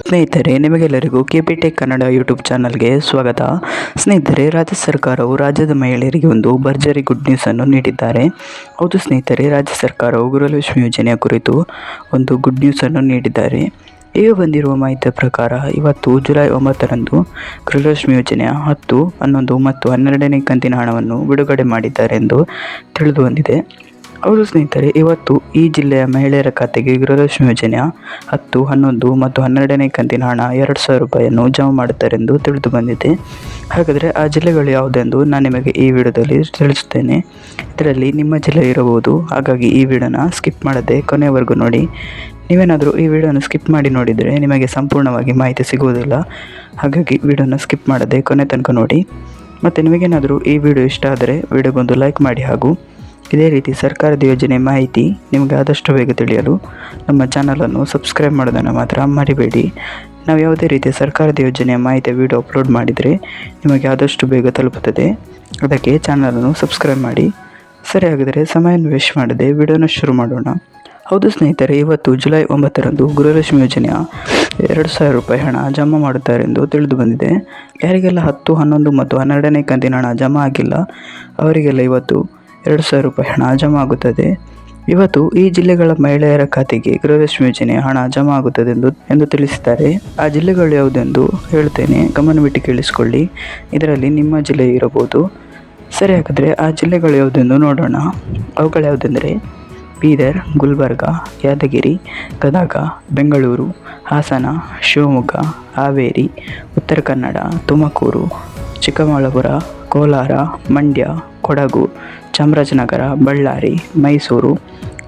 ಸ್ನೇಹಿತರೆ, ನಿಮಗೆಲ್ಲರಿಗೂ ಕೆಪಿಟೆಕ್ ಕನ್ನಡ ಯೂಟ್ಯೂಬ್ ಚಾನಲ್ಗೆ ಸ್ವಾಗತ. ಸ್ನೇಹಿತರೆ, ರಾಜ್ಯ ಸರ್ಕಾರವು ರಾಜ್ಯದ ಮಹಿಳೆಯರಿಗೆ ಒಂದು ಭರ್ಜರಿ ಗುಡ್ ನ್ಯೂಸನ್ನು ನೀಡಿದ್ದಾರೆ. ಹೌದು ಸ್ನೇಹಿತರೆ, ರಾಜ್ಯ ಸರ್ಕಾರವು ಗೃಹಲಕ್ಷ್ಮಿ ಯೋಜನೆಯ ಕುರಿತು ಒಂದು ಗುಡ್ ನ್ಯೂಸನ್ನು ನೀಡಿದ್ದಾರೆ. ಈಗ ಬಂದಿರುವ ಮಾಹಿತಿಯ ಪ್ರಕಾರ ಇವತ್ತು ಜುಲೈ 9ರಂದು ಗೃಹಲಕ್ಷ್ಮಿ ಯೋಜನೆಯ 10, 11 ಮತ್ತು 12ನೇ ಕಂತಿನ ಹಣವನ್ನು ಬಿಡುಗಡೆ ಮಾಡಿದ್ದಾರೆ ಎಂದು ತಿಳಿದು ಬಂದಿದೆ. ಹೌದು ಸ್ನೇಹಿತರೆ, ಇವತ್ತು ಈ ಜಿಲ್ಲೆಯ ಮಹಿಳೆಯರ ಖಾತೆಗೆ ಗೃಹಲಕ್ಷ್ಮಿ ಯೋಜನೆಯ 10, 11 ಮತ್ತು 12ನೇ ಕಂತಿನ ಹಣ 2,000 ರೂಪಾಯಿಯನ್ನು ಜಮಾ ಮಾಡುತ್ತಾರೆ ಎಂದು ತಿಳಿದು ಬಂದಿದೆ. ಹಾಗಾದರೆ ಆ ಜಿಲ್ಲೆಗಳು ಯಾವುದೆಂದು ನಾನು ನಿಮಗೆ ಈ ವಿಡಿಯೋದಲ್ಲಿ ತಿಳಿಸುತ್ತೇನೆ. ಇದರಲ್ಲಿ ನಿಮ್ಮ ಜಿಲ್ಲೆ ಇರಬಹುದು. ಹಾಗಾಗಿ ಈ ವಿಡಿಯೋನ ಸ್ಕಿಪ್ ಮಾಡದೆ ಕೊನೆಯವರೆಗೂ ನೋಡಿ. ನೀವೇನಾದರೂ ಈ ವಿಡಿಯೋನ ಸ್ಕಿಪ್ ಮಾಡಿ ನೋಡಿದರೆ ನಿಮಗೆ ಸಂಪೂರ್ಣವಾಗಿ ಮಾಹಿತಿ ಸಿಗುವುದಿಲ್ಲ. ಹಾಗಾಗಿ ವಿಡಿಯೋನ ಸ್ಕಿಪ್ ಮಾಡದೆ ಕೊನೆ ತನಕ ನೋಡಿ. ಮತ್ತು ನಿಮಗೇನಾದರೂ ಈ ವಿಡಿಯೋ ಇಷ್ಟ ಆದರೆ ವಿಡಿಯೋಗೊಂದು ಲೈಕ್ ಮಾಡಿ. ಹಾಗೂ ಇದೇ ರೀತಿ ಸರ್ಕಾರದ ಯೋಜನೆ ಮಾಹಿತಿ ನಿಮಗೆ ಆದಷ್ಟು ಬೇಗ ತಿಳಿಯಲು ನಮ್ಮ ಚಾನಲನ್ನು ಸಬ್ಸ್ಕ್ರೈಬ್ ಮಾಡೋದನ್ನು ಮಾತ್ರ ಮರಿಬೇಡಿ. ನಾವು ಯಾವುದೇ ರೀತಿಯ ಸರ್ಕಾರದ ಯೋಜನೆಯ ಮಾಹಿತಿಯ ವಿಡಿಯೋ ಅಪ್ಲೋಡ್ ಮಾಡಿದರೆ ನಿಮಗೆ ಆದಷ್ಟು ಬೇಗ ತಲುಪುತ್ತದೆ. ಅದಕ್ಕೆ ಚಾನಲನ್ನು ಸಬ್ಸ್ಕ್ರೈಬ್ ಮಾಡಿ. ಸರಿ, ಹಾಗಿದ್ರೆ ಸಮಯವನ್ನು ವೇಸ್ಟ್ ಮಾಡದೆ ವಿಡಿಯೋನ ಶುರು ಮಾಡೋಣ. ಹೌದು ಸ್ನೇಹಿತರೆ, ಇವತ್ತು ಜುಲೈ 9ರಂದು ಗೃಹಲಕ್ಷ್ಮಿ ಯೋಜನೆಯ 2,000 ರೂಪಾಯಿ ಹಣ ಜಮಾ ಮಾಡುತ್ತಾರೆ ಎಂದು ತಿಳಿದು ಬಂದಿದೆ. ಯಾರಿಗೆಲ್ಲ 10, 11 ಮತ್ತು 12ನೇ ಕಂತಿನ ಹಣ ಜಮಾ ಆಗಿಲ್ಲ ಅವರಿಗೆಲ್ಲ ಇವತ್ತು 2,000 ರೂಪಾಯಿ ಹಣ ಜಮಾ ಆಗುತ್ತದೆ. ಇವತ್ತು ಈ ಜಿಲ್ಲೆಗಳ ಮಹಿಳೆಯರ ಖಾತೆಗೆ ಗೃಹಲಕ್ಷ್ಮಿ ಯೋಜನೆಯ ಹಣ ಜಮಾ ಆಗುತ್ತದೆ ಎಂದು ತಿಳಿಸಿದ್ದಾರೆ. ಆ ಜಿಲ್ಲೆಗಳು ಯಾವುದೆಂದು ಹೇಳ್ತೇನೆ, ಗಮನವಿಟ್ಟು ಕೇಳಿಸಿಕೊಳ್ಳಿ. ಇದರಲ್ಲಿ ನಿಮ್ಮ ಜಿಲ್ಲೆ ಇರಬಹುದು. ಸರಿ, ಹಾಗಾದರೆ ಆ ಜಿಲ್ಲೆಗಳು ಯಾವುದೆಂದು ನೋಡೋಣ. ಅವುಗಳು ಯಾವುದೆಂದರೆ ಬೀದರ್, ಗುಲ್ಬರ್ಗ, ಯಾದಗಿರಿ, ಗದಗ, ಬೆಂಗಳೂರು, ಹಾಸನ, ಶಿವಮೊಗ್ಗ, ಹಾವೇರಿ, ಉತ್ತರ ಕನ್ನಡ, ತುಮಕೂರು, ಚಿಕ್ಕಬಳ್ಳಾಪುರ, ಕೋಲಾರ, ಮಂಡ್ಯ, ಕೊಡಗು, ಚಾಮರಾಜನಗರ, ಬಳ್ಳಾರಿ, ಮೈಸೂರು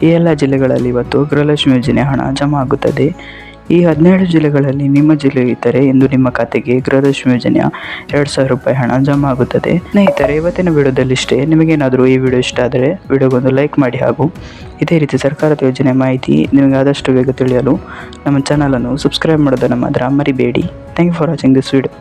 ಈ ಎಲ್ಲ ಜಿಲ್ಲೆಗಳಲ್ಲಿ ಇವತ್ತು ಗೃಹಲಕ್ಷ್ಮಿ ಯೋಜನೆ ಹಣ ಜಮಾ ಆಗುತ್ತದೆ. ಈ 17 ಜಿಲ್ಲೆಗಳಲ್ಲಿ ನಿಮ್ಮ ಜಿಲ್ಲೆ ಇದ್ದರೆ ಎಂದು ನಿಮ್ಮ ಖಾತೆಗೆ ಗೃಹಲಕ್ಷ್ಮಿ ಯೋಜನೆಯ 2,000 ರೂಪಾಯಿ ಹಣ ಜಮಾ ಆಗುತ್ತದೆ. ಸ್ನೇಹಿತರೆ, ಇವತ್ತಿನ ವಿಡಿಯೋದಲ್ಲಿ ಇಷ್ಟೇ. ನಿಮಗೇನಾದರೂ ಈ ವಿಡಿಯೋ ಇಷ್ಟ ಆದರೆ ವಿಡಿಯೋಗೊಂದು ಲೈಕ್ ಮಾಡಿ. ಹಾಗೂ ಇದೇ ರೀತಿ ಸರ್ಕಾರದ ಯೋಜನೆ ಮಾಹಿತಿ ನಿಮಗೆ ಆದಷ್ಟು ಬೇಗ ತಿಳಿಯಲು ನಮ್ಮ ಚಾನಲನ್ನು ಸಬ್ಸ್ಕ್ರೈಬ್ ಮಾಡೋದನ್ನು ಮಾತ್ರ ಮರಿಬೇಡಿ. Thank you for watching this video.